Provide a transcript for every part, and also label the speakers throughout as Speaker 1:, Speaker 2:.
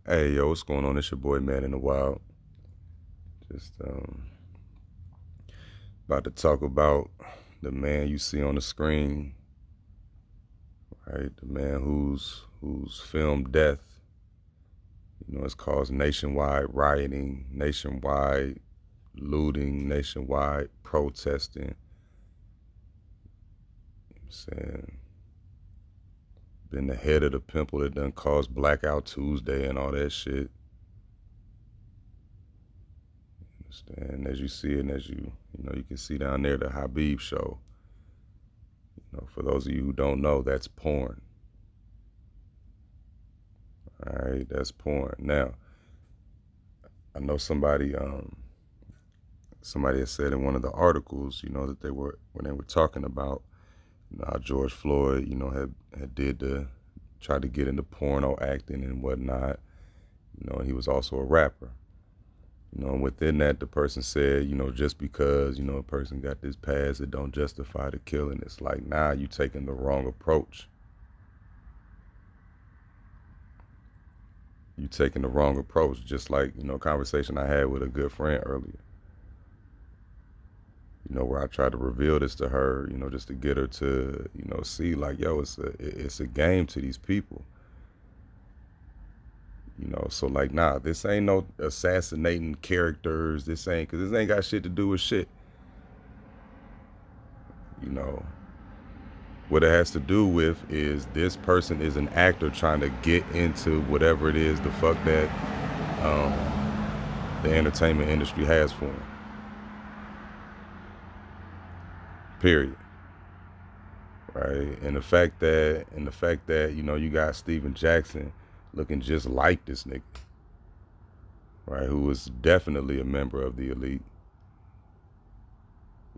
Speaker 1: Hey, yo, what's going on? It's your boy, Man in the Wild. Just about to talk about the man you see on the screen, right? The man who's filmed death. You know, it's caused nationwide rioting, nationwide looting, nationwide protesting. You know what I'm saying, been the head of the pimple that done caused Blackout Tuesday and all that shit. And as you see it, and as you can see down there the Habib show. You know, for those of you who don't know, that's porn. All right, that's porn. Now, I know somebody had said in one of the articles, you know, that when they were talking about, you know, how George Floyd, you know, had tried to get into porno acting and whatnot. You know, and he was also a rapper. You know, and within that, the person said, you know, just because, you know, a person got this past, it don't justify the killing. It's like, nah, you taking the wrong approach. You taking the wrong approach. Just like, you know, a conversation I had with a good friend earlier. You know, where I tried to reveal this to her, you know, just to get her to, you know, see like, yo, it's a game to these people. You know, so like, nah, this ain't no assassinating characters. This ain't, cause this ain't got shit to do with shit. You know, what it has to do with is this person is an actor trying to get into whatever it is the fuck that the entertainment industry has for him. Period. Right. And the fact that, you know, you got Steven Jackson looking just like this nigga, right, who was definitely a member of the elite.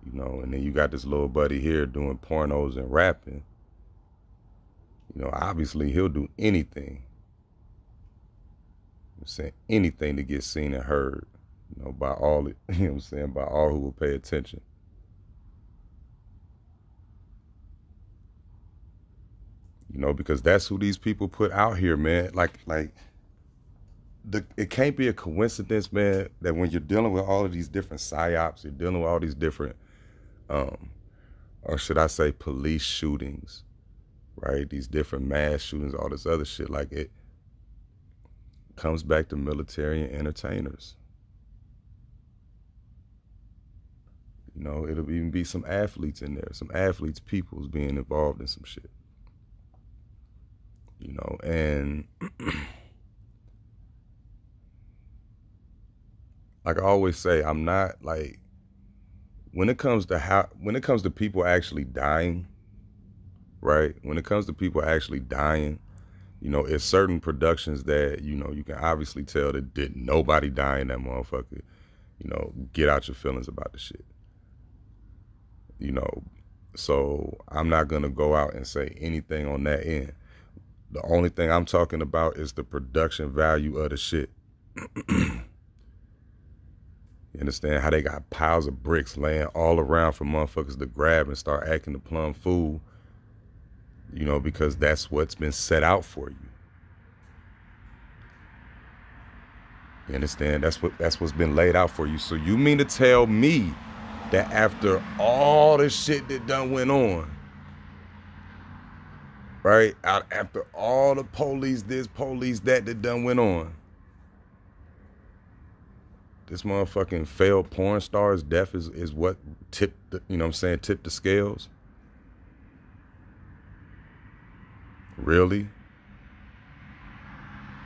Speaker 1: You know, and then you got this little buddy here doing pornos and rapping. You know, obviously he'll do anything. I'm saying anything to get seen and heard, you know, by all it, you know what I'm saying, by all who will pay attention. You know, because that's who these people put out here, man. It can't be a coincidence, man, that when you're dealing with all of these different psyops, you're dealing with all these different, or should I say, police shootings, right? These different mass shootings, all this other shit. Like, it comes back to military and entertainers. You know, it'll even be some athletes in there, some athletes, peoples being involved in some shit. You know, and like I always say, I'm not like, when it comes to people actually dying, right? When it comes to people actually dying, you know, it's certain productions that, you know, you can obviously tell that did nobody die in that motherfucker. You know, get out your feelings about the shit. You know, so I'm not gonna go out and say anything on that end. The only thing I'm talking about is the production value of the shit. You understand how they got piles of bricks laying all around for motherfuckers to grab and start acting the plum fool, you know, because that's what's been set out for you. You understand? That's what's been laid out for you. So you mean to tell me that after all the shit that done went on, right? After all the police this, police that done went on, this motherfucking failed porn star's death is what tipped the, you know what I'm saying, tipped the scales? Really?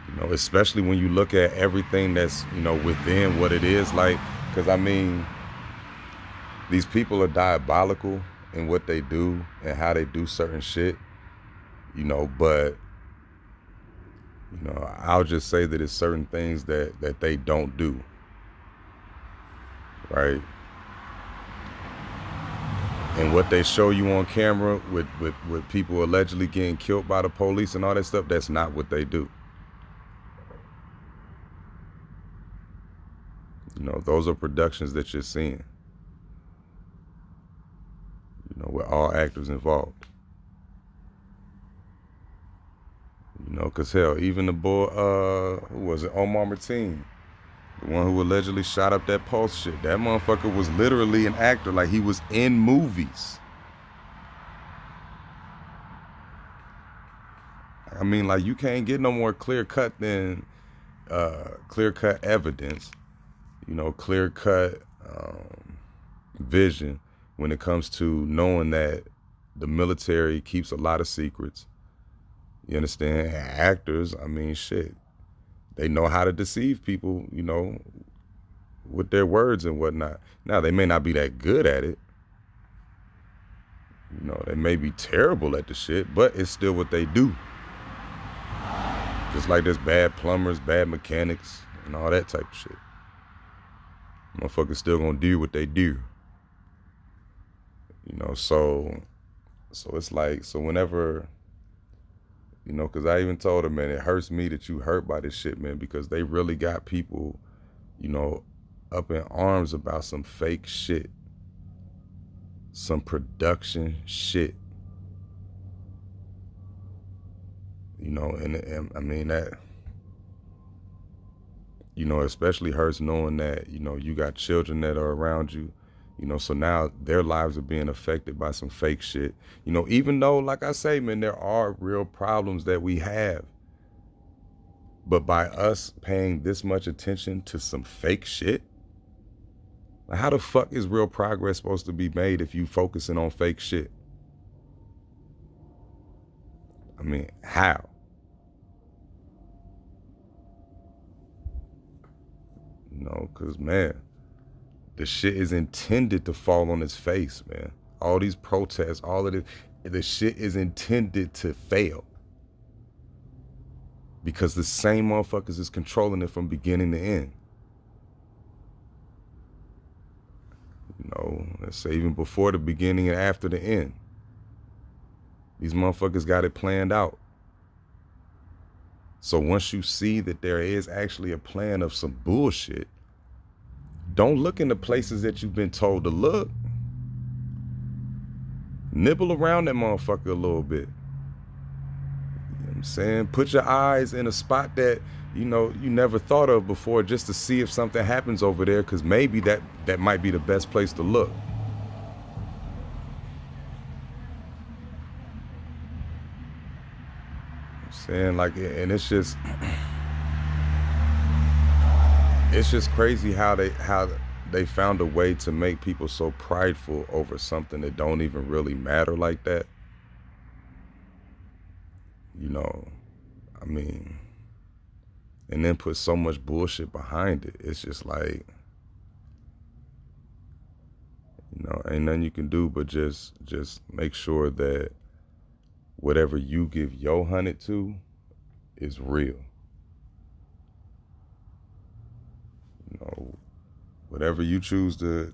Speaker 1: You know, especially when you look at everything that's, you know, within what it is, like, because I mean, these people are diabolical in what they do and how they do certain shit, you know, but, you know, I'll just say that it's certain things that they don't do, right? And what they show you on camera with people allegedly getting killed by the police and all that stuff, that's not what they do. You know, those are productions that you're seeing, you know, with all actors involved. You know, cause hell, even the boy, who was it, Omar Martin, the one who allegedly shot up that Pulse shit. That motherfucker was literally an actor, like he was in movies. I mean, like you can't get no more clear cut than clear cut evidence. You know, clear cut vision when it comes to knowing that the military keeps a lot of secrets. You understand? Actors, I mean, shit, they know how to deceive people, you know, with their words and whatnot. Now, they may not be that good at it. You know, they may be terrible at the shit, but it's still what they do. Just like there's bad plumbers, bad mechanics, and all that type of shit. Motherfuckers still gonna do what they do. You know, so it's like, so whenever, you know, because I even told her, man, it hurts me that you hurt by this shit, man, because they really got people, you know, up in arms about some fake shit, some production shit. You know, and I mean that, you know, especially hurts knowing that, you know, you got children that are around you, you know, so now their lives are being affected by some fake shit. You know, even though, like I say, man, there are real problems that we have. But by us paying this much attention to some fake shit, like how the fuck is real progress supposed to be made if you focusing on fake shit? I mean, how? You know, because, man, the shit is intended to fall on its face, man. All these protests, all of this, the shit is intended to fail. Because the same motherfuckers is controlling it from beginning to end. You know, let's say even before the beginning and after the end. These motherfuckers got it planned out. So once you see that there is actually a plan of some bullshit, don't look in the places that you've been told to look. Nibble around that motherfucker a little bit. You know what I'm saying? Put your eyes in a spot that, you know, you never thought of before, just to see if something happens over there, because maybe that might be the best place to look. Saying, like, and it's just crazy how they found a way to make people so prideful over something that don't even really matter like that. You know, I mean, and then put so much bullshit behind it. It's just like, you know, ain't nothing you can do but just make sure that whatever you give your 100 to is real. You know, whatever you choose to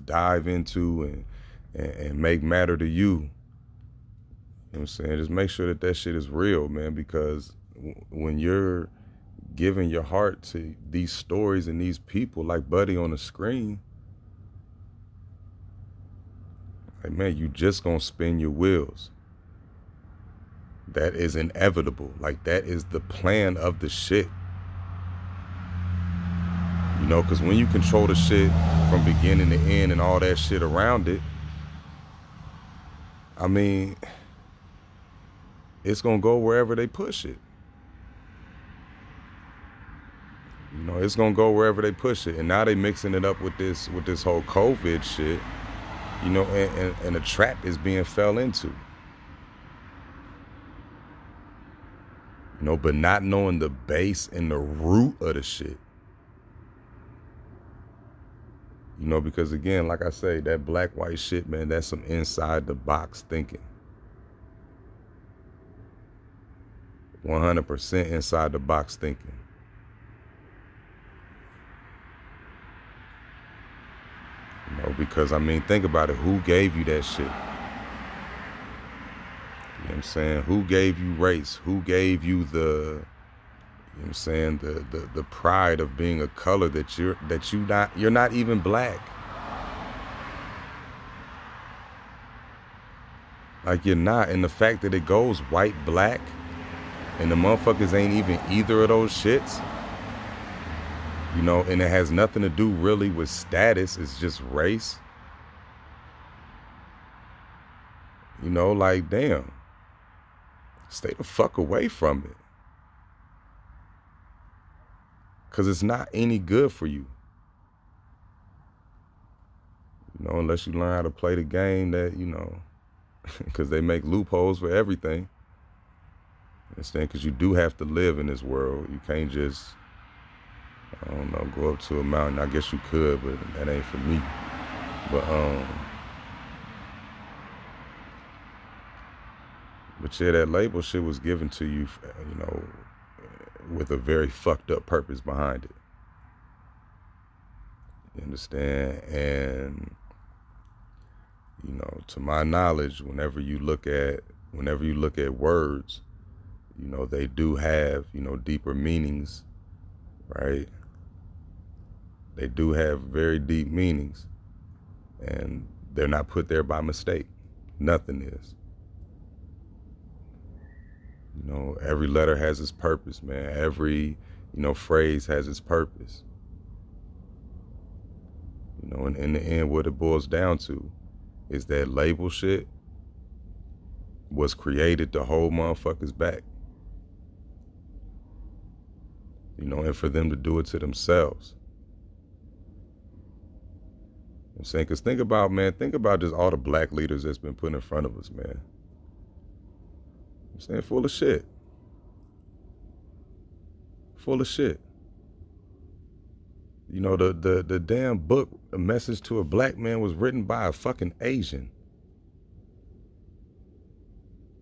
Speaker 1: dive into and make matter to you, you know what I'm saying? Just make sure that shit is real, man, because when you're giving your heart to these stories and these people like Buddy on the screen, like, man, you just gonna spin your wheels. That is inevitable. Like, that is the plan of the shit. You know, because when you control the shit from beginning to end and all that shit around it, I mean, it's gonna go wherever they push it. You know, it's gonna go wherever they push it. And now they mixing it up with this whole COVID shit, you know, and a trap is being fell into. You know, but not knowing the base and the root of the shit. You know, because again, like I say, that black-white shit, man, that's some inside the box thinking. 100% inside the box thinking. You know, because I mean, think about it. Who gave you that shit? You know what I'm saying? Who gave you race? Who gave you the, you know what I'm saying, the pride of being a color that you're not even black. Like, you're not. And the fact that it goes white, black, And the motherfuckers ain't even either of those shits. You know, and it has nothing to do really with status. It's just race. You know, like, damn. Stay the fuck away from it. Because it's not any good for you. You know, unless you learn how to play the game that, you know, because they make loopholes for everything. Understand? Because you do have to live in this world. You can't just, I don't know, go up to a mountain. I guess you could, but that ain't for me. But yeah, that label shit was given to you, you know, with a very fucked up purpose behind it. You understand? And, you know, to my knowledge, whenever you look at words, you know, they do have, you know, deeper meanings, right? They do have very deep meanings, and they're not put there by mistake. Nothing is. You know, every letter has its purpose, man. Every, you know, phrase has its purpose. You know, and in the end, what it boils down to is that label shit was created to hold motherfuckers back. You know, and for them to do it to themselves. You know what I'm saying? Because think about just all the black leaders that's been put in front of us, man. I'm saying, full of shit. Full of shit. You know, the damn book, A Message to a Black Man, was written by a fucking Asian.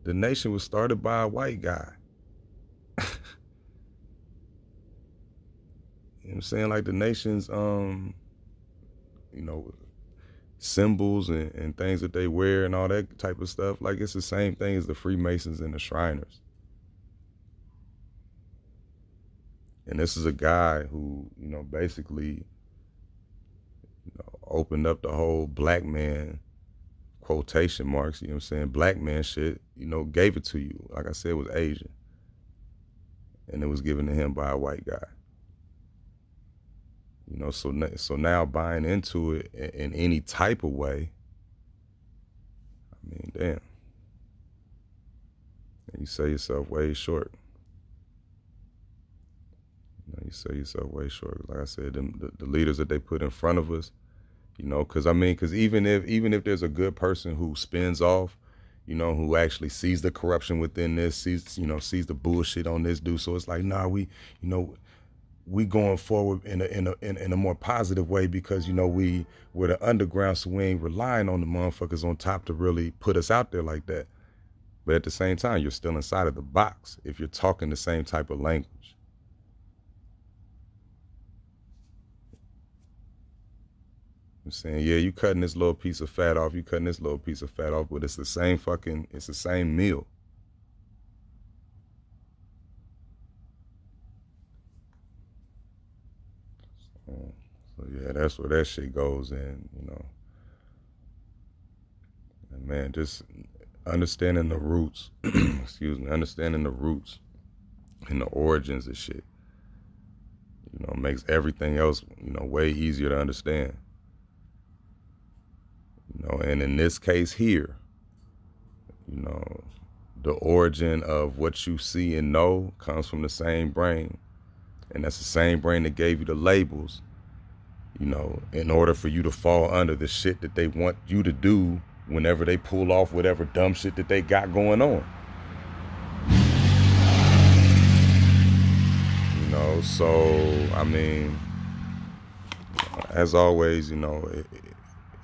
Speaker 1: The nation was started by a white guy. You know what I'm saying? Like the nation's, you know, symbols and things that they wear and all that type of stuff. Like it's the same thing as the Freemasons and the Shriners. And this is a guy who, you know, basically, you know, opened up the whole black man, quotation marks, you know what I'm saying, black man shit, you know, gave it to you. Like I said, it was Asian. And it was given to him by a white guy. You know, so now buying into it in any type of way, I mean, damn. And you sell yourself way short. You know, you sell yourself way short. Like I said, the leaders that they put in front of us, you know, because even if there's a good person who spins off, you know, who actually sees the corruption within this, sees the bullshit on this dude. So it's like, nah, we going forward in a more positive way because, you know, we're the underground, so we ain't relying on the motherfuckers on top to really put us out there like that. But at the same time, you're still inside of the box if you're talking the same type of language. I'm saying, yeah, you cutting this little piece of fat off, but it's the same meal. So yeah, that's where that shit goes in, you know. And man, just understanding the roots, understanding the roots and the origins of shit, you know, makes everything else, you know, way easier to understand. You know, and in this case here, you know, the origin of what you see and know comes from the same brain. And that's the same brain that gave you the labels, you know, in order for you to fall under the shit that they want you to do whenever they pull off whatever dumb shit that they got going on. You know, so, I mean, as always, you know,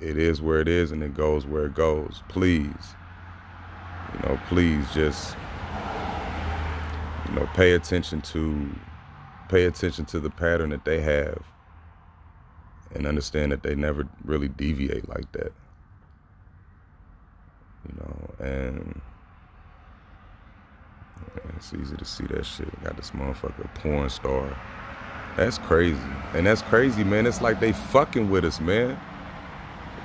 Speaker 1: it is where it is and it goes where it goes. Please, you know, please just, you know, pay attention to the pattern that they have and understand that they never really deviate like that. You know, and it's easy to see that shit. Got this motherfucker porn star. That's crazy. And that's crazy, man. It's like they fucking with us, man.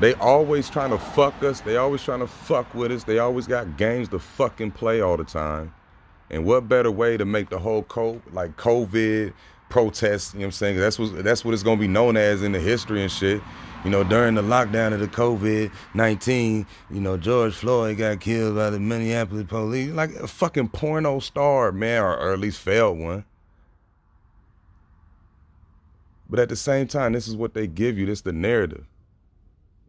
Speaker 1: They always trying to fuck us. They always trying to fuck with us. They always got games to fucking play all the time. And what better way to make the whole COVID protest, you know what I'm saying? That's what it's gonna be known as in the history and shit. You know, during the lockdown of the COVID-19, you know, George Floyd got killed by the Minneapolis police. Like a fucking porno star, man, or at least failed one. But at the same time, this is what they give you. This is the narrative.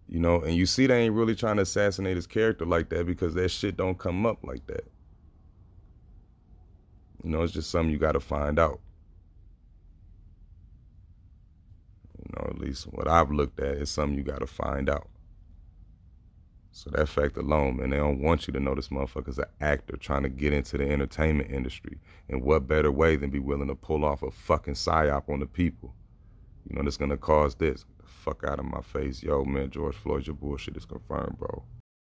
Speaker 1: You know, and you see they ain't really trying to assassinate his character like that because that shit don't come up like that. You know, it's just something you got to find out. You know, at least what I've looked at is something you got to find out. So that fact alone, man, they don't want you to know this motherfucker's an actor trying to get into the entertainment industry. And what better way than be willing to pull off a fucking psyop on the people? You know, that's going to cause this. Get the fuck out of my face. Yo, man, George Floyd, your bullshit is confirmed, bro.